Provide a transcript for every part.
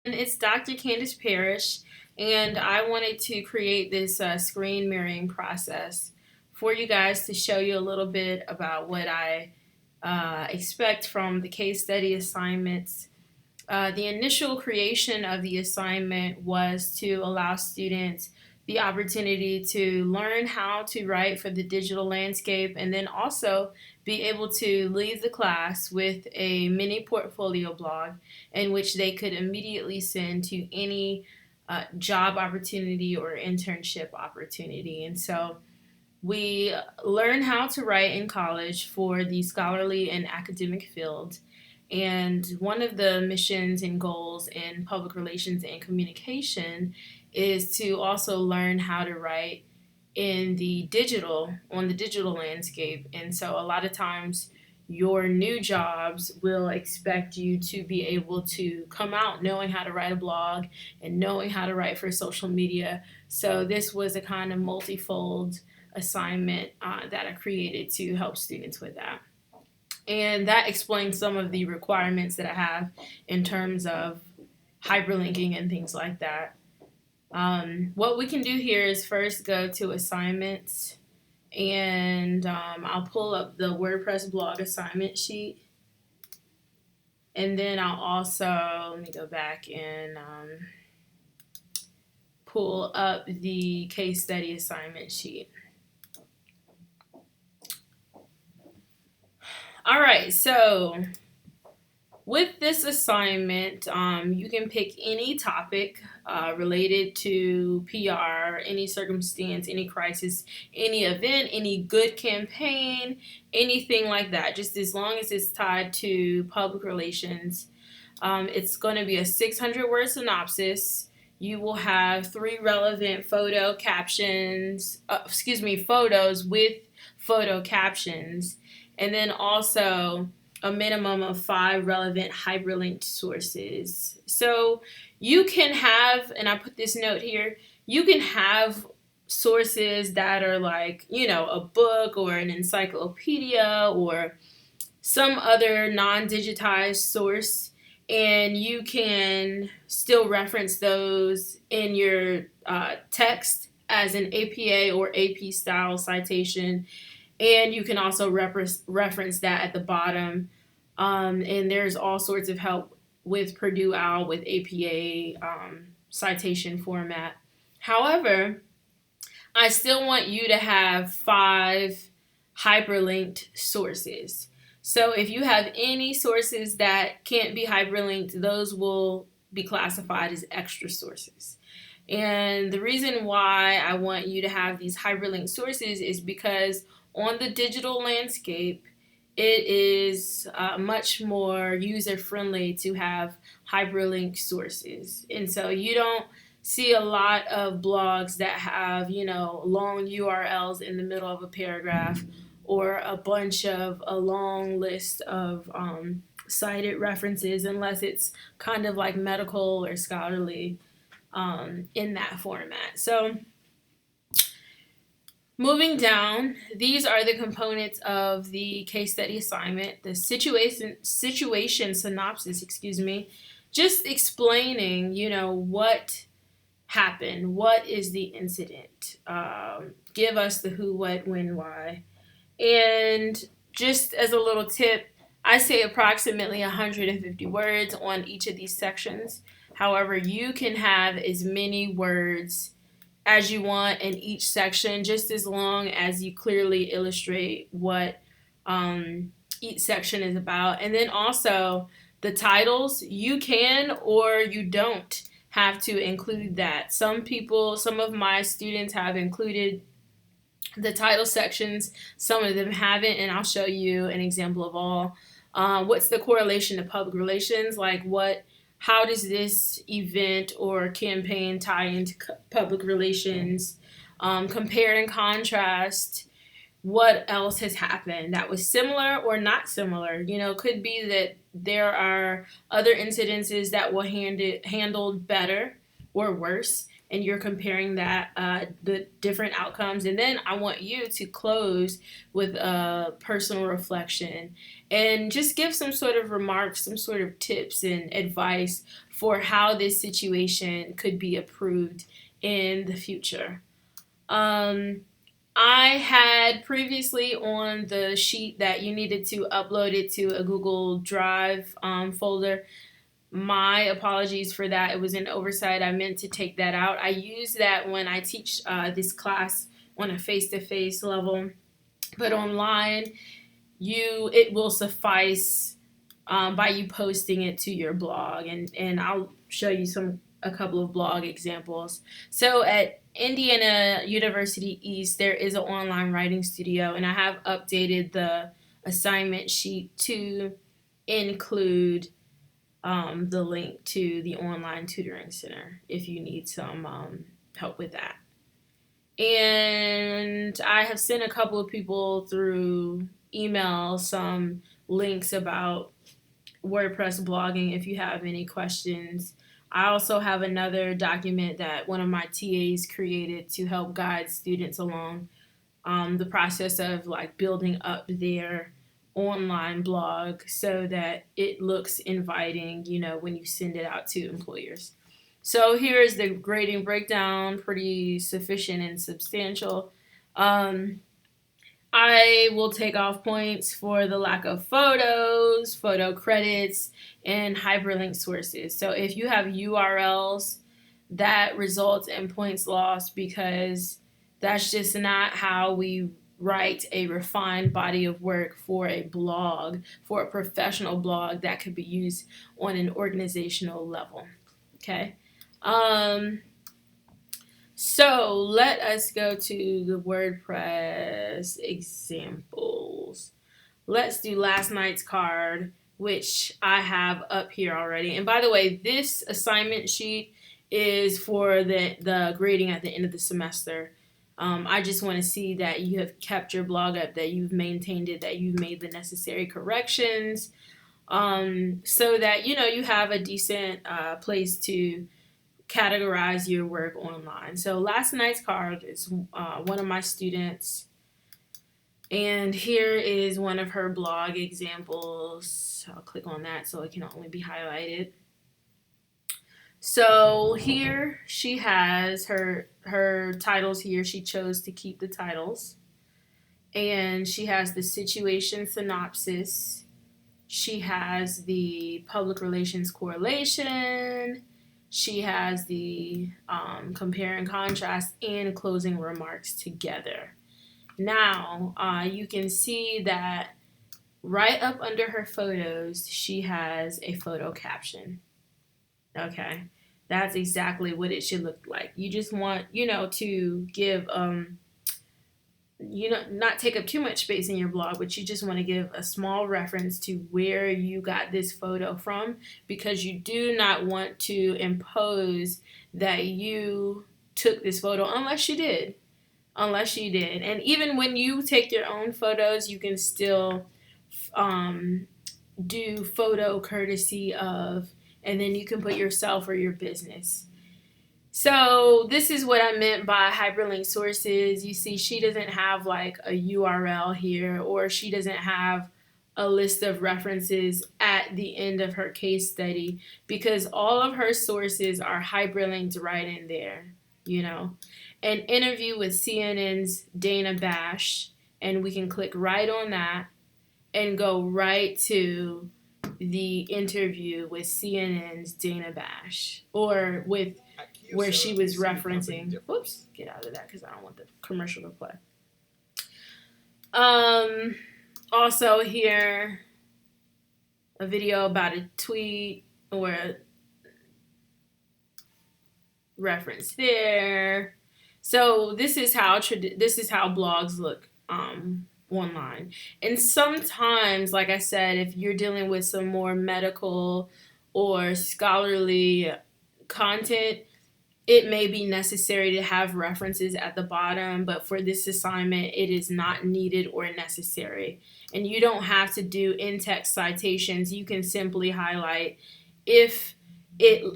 And it's Dr. Candace Parrish, and I wanted to create this screen mirroring process for you guys to show you a little bit about what I expect from the case study assignments. The initial creation of the assignment was to allow students the opportunity to learn how to write for the digital landscape and then also be able to leave the class with a mini portfolio blog in which they could immediately send to any job opportunity or internship opportunity. And so we learn how to write in college for the scholarly and academic field. And one of the missions and goals in public relations and communication is to also learn how to write on the digital landscape. And so a lot of times your new jobs will expect you to be able to come out knowing how to write a blog and knowing how to write for social media. So this was a kind of multifold assignment that I created to help students with that. And that explains some of the requirements that I have in terms of hyperlinking and things like that. What we can do here is first go to assignments, and I'll pull up the WordPress blog assignment sheet. And then I'll also, let me go back and pull up the case study assignment sheet. All right, so with this assignment, you can pick any topic related to PR, any circumstance, any crisis, any event, any good campaign, anything like that, just as long as it's tied to public relations. It's going to be a 600-word synopsis. You will have 3 relevant photos with photo captions, and then also a minimum of 5 relevant hyperlinked sources. So you can have, and I put this note here, you can have sources that are like, a book or an encyclopedia or some other non-digitized source, and you can still reference those in your text as an APA or AP style citation, and you can also reference that at the bottom. And there's all sorts of help with Purdue OWL with APA citation format. However, I still want you to have 5 hyperlinked sources. So if you have any sources that can't be hyperlinked, those will be classified as extra sources. And the reason why I want you to have these hyperlinked sources is because on the digital landscape, it is much more user friendly to have hyperlinked sources. And so you don't see a lot of blogs that have, long URLs in the middle of a paragraph or a long list of cited references unless it's kind of like medical or scholarly in that format. So moving down, these are the components of the case study assignment. The situation synopsis, just explaining, what happened, what is the incident, give us the who, what, when, why. And just as a little tip, I say approximately 150 words on each of these sections. However, you can have as many words as you want in each section, just as long as you clearly illustrate what each section is about. And then also the titles, you can or you don't have to include that. Some of my students have included the title sections, some of them haven't, and I'll show you an example of all. What's the correlation to public relations? Like how does this event or campaign tie into public relations? Compare and contrast what else has happened that was similar or not similar. Could be that there are other incidences that were handled better or worse, and you're comparing that, the different outcomes. And then I want you to close with a personal reflection and just give some sort of remarks, some sort of tips and advice for how this situation could be improved in the future. I had previously on the sheet that you needed to upload it to a Google Drive folder. My apologies for that. It was an oversight. I meant to take that out. I use that when I teach this class on a face-to-face level, but online, it will suffice by you posting it to your blog, and I'll show you a couple of blog examples. So at Indiana University East, there is an online writing studio, and I have updated the assignment sheet to include the link to the online tutoring center if you need some help with that. And I have sent a couple of people through email some links about WordPress blogging if you have any questions. I also have another document that one of my TAs created to help guide students along the process of like building up their online blog so that it looks inviting, when you send it out to employers. So here's the grading breakdown, pretty sufficient and substantial. I will take off points for the lack of photos, photo credits, and hyperlink sources. So if you have URLs, that results in points lost because that's just not how we write a refined body of work for a blog, for a professional blog that could be used on an organizational level. Okay. So let us go to the WordPress examples. Let's do last night's card, which I have up here already. And by the way, this assignment sheet is for the grading at the end of the semester. I just want to see that you have kept your blog up, that you've maintained it, that you've made the necessary corrections, so that you have a decent place to categorize your work online. So last night's card is one of my students, and here is one of her blog examples. I'll click on that so it can only be highlighted. So here she has her titles here. She chose to keep the titles. And she has the situation synopsis. She has the public relations correlation. She has the compare and contrast and closing remarks together. Now, you can see that right up under her photos, she has a photo caption. Okay, that's exactly what it should look like. You just want, to give, not take up too much space in your blog, but you just want to give a small reference to where you got this photo from, because you do not want to impose that you took this photo unless you did. And even when you take your own photos, you can still do photo courtesy of, and then you can put yourself or your business. So this is what I meant by hyperlink sources. You see, she doesn't have like a URL here, or she doesn't have a list of references at the end of her case study, because all of her sources are hyperlinked right in there, An interview with CNN's Dana Bash, and we can click right on that and go right to the interview with CNN's Dana Bash, or with where she was referencing. Whoops, get out of that because I don't want the commercial to play. Also here, a video about a tweet or a reference there. So this is how blogs look online. And sometimes, like I said, if you're dealing with some more medical or scholarly content, it may be necessary to have references at the bottom, but for this assignment, it is not needed or necessary. And you don't have to do in-text citations. You can simply highlight if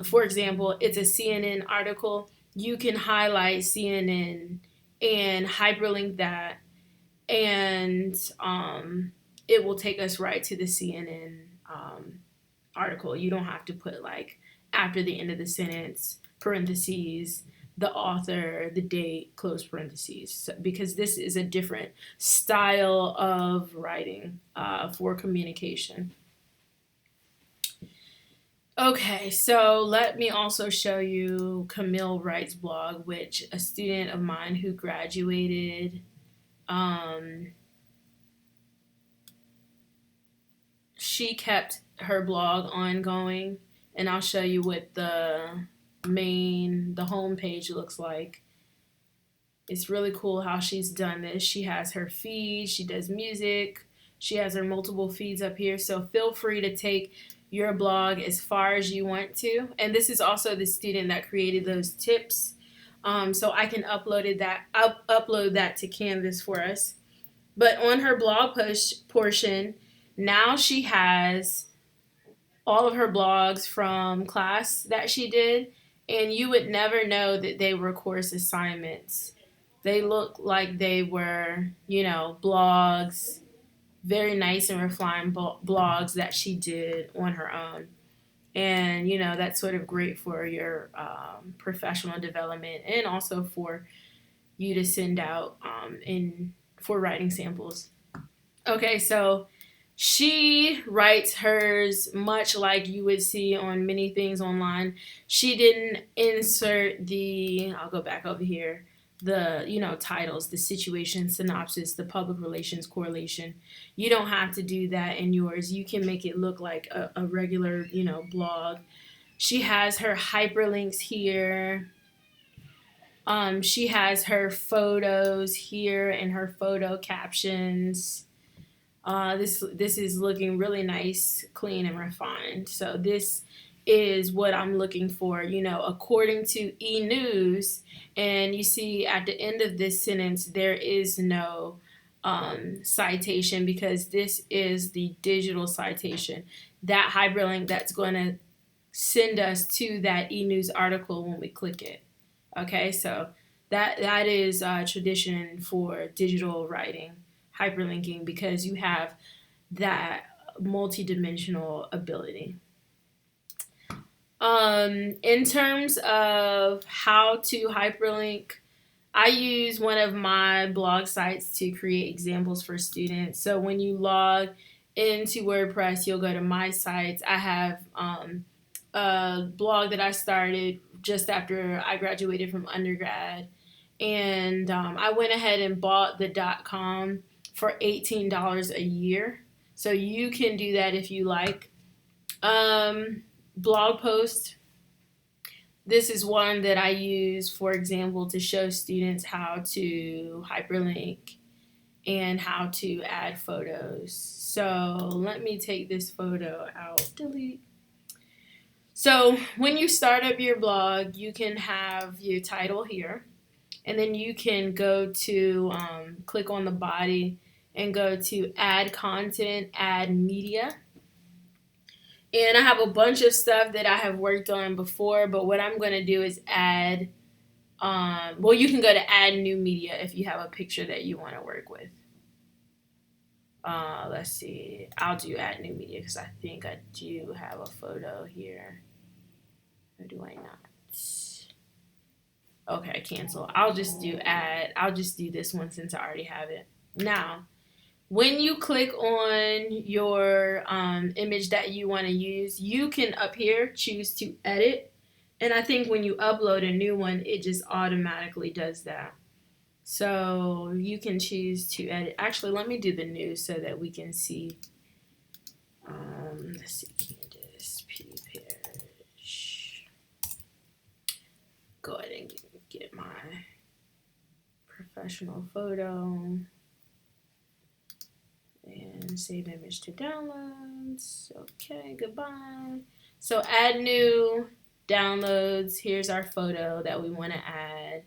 for example, it's a CNN article, you can highlight CNN and hyperlink that, and it will take us right to the CNN article. You don't have to put like after the end of the sentence, parentheses, the author, the date, close parentheses, so, because this is a different style of writing for communication. Okay, so let me also show you Camille Wright's blog, which a student of mine who graduated, she kept her blog ongoing, and I'll show you what the home page looks like. It's really cool how she's done this. She has her feed, she does music, she has her multiple feeds up here, so feel free to take your blog as far as you want to. And this is also the student that created those tips, so I can upload that to Canvas for us. But on her blog post portion, now she has all of her blogs from class that she did, and you would never know that they were course assignments. They look like they were, blogs, very nice and refined blogs that she did on her own. And, that's sort of great for your professional development, and also for you to send out for writing samples. Okay, so she writes hers much like you would see on many things online. She didn't insert I'll go back over here, the titles, the situation, synopsis, the public relations correlation. You don't have to do that in yours. You can make it look like a regular, blog. She has her hyperlinks here. She has her photos here and her photo captions. This is looking really nice, clean, and refined. So this is what I'm looking for, according to e-news. And you see at the end of this sentence, there is no citation, because this is the digital citation. That hyperlink that's going to send us to that e-news article when we click it. Okay, so that is tradition for digital writing, hyperlinking, because you have that multidimensional ability. In terms of how to hyperlink, I use one of my blog sites to create examples for students. So when you log into WordPress, you'll go to My Sites. I have a blog that I started just after I graduated from undergrad, and I went ahead and bought the .com for $18 a year. So you can do that if you like. Blog post. This is one that I use, for example, to show students how to hyperlink and how to add photos. So let me take this photo out. Delete. So when you start up your blog, you can have your title here, and then you can go to click on the body and go to add content, add media. And I have a bunch of stuff that I have worked on before, but what I'm going to do is add, you can go to add new media if you have a picture that you want to work with. Let's see. I'll do add new media because I think I do have a photo here. Or do I not? Okay, cancel. I'll just do this one since I already have it. Now, when you click on your image that you want to use, you can up here choose to edit. And I think when you upload a new one, it just automatically does that. So you can choose to edit. Actually, let me do the new so that we can see. Let's see, Candace P. Parrish. Go ahead and get my professional photo. And save image to downloads. Okay, goodbye. So add new downloads. Here's our photo that we want to add.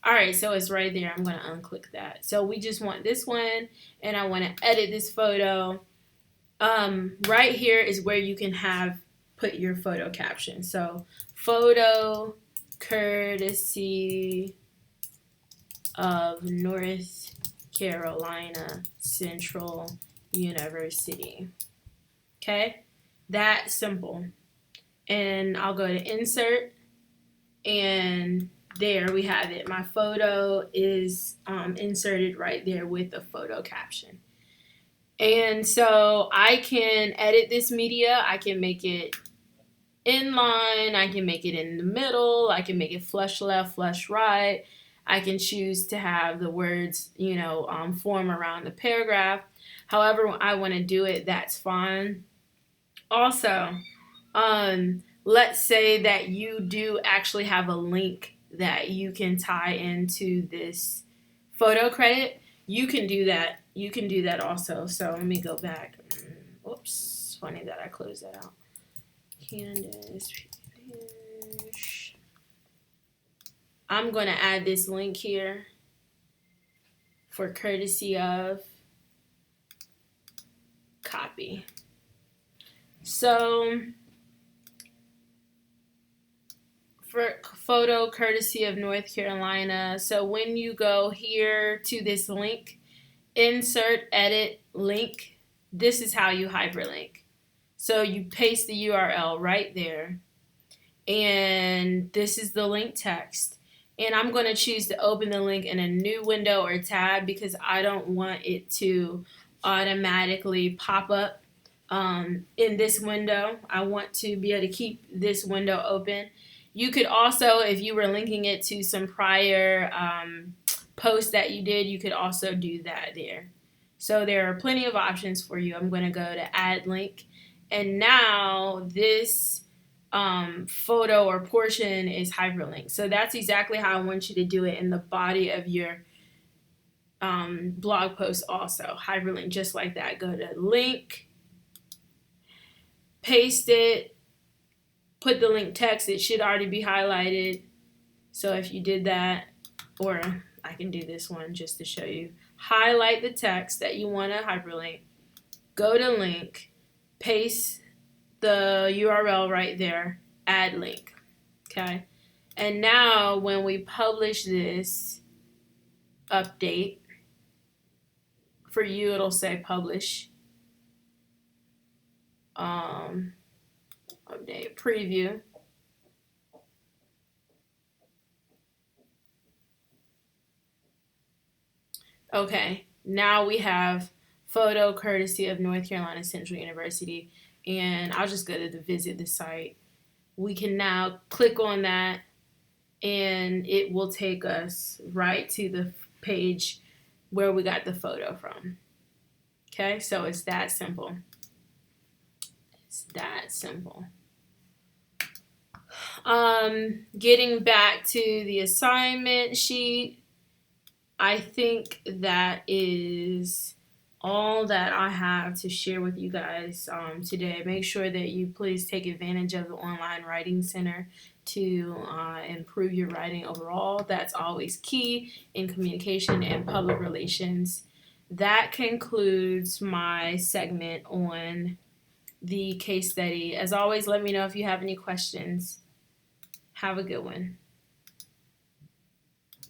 All right, so it's right there. I'm going to unclick that. So we just want this one, and I want to edit this photo. Right here is where you can put your photo caption. So photo courtesy of North Carolina Central University. Okay, that's simple. And I'll go to insert, and there we have it. My photo is inserted right there with the photo caption. And so I can edit this media. I can make it inline, I can make it in the middle, I can make it flush left, flush right. I can choose to have the words, form around the paragraph. However I want to do it, that's fine. Also, let's say that you do actually have a link that you can tie into this photo credit. You can do that. You can do that also. So let me go back. Oops, funny that I closed that out. Candace. I'm going to add this link here for courtesy of copy. So for photo courtesy of North Carolina. So when you go here to this link, insert, edit, link, this is how you hyperlink. So you paste the URL right there, and this is the link text. And I'm going to choose to open the link in a new window or tab because I don't want it to automatically pop up in this window. I want to be able to keep this window open. You could also, if you were linking it to some prior post that you did, you could also do that there. So there are plenty of options for you. I'm going to go to add link. And now this photo or portion is hyperlinked. So that's exactly how I want you to do it in the body of your blog post also. Hyperlink just like that. Go to link, paste it, put the link text. It should already be highlighted. So if you did that, or I can do this one just to show you. Highlight the text that you want to hyperlink. Go to link. Paste the URL right there, add link, okay? And now when we publish this update, for you it'll say publish, update preview. Okay, now we have photo courtesy of North Carolina Central University, and I'll just go to visit the site. We can now click on that, and it will take us right to the page where we got the photo from. Okay, so it's that simple. It's that simple. Getting back to the assignment sheet, I think that is all that I have to share with you guys today. Make sure that you please take advantage of the Online Writing Center to improve your writing overall. That's always key in communication and public relations. That concludes my segment on the case study. As always, let me know if you have any questions. Have a good one.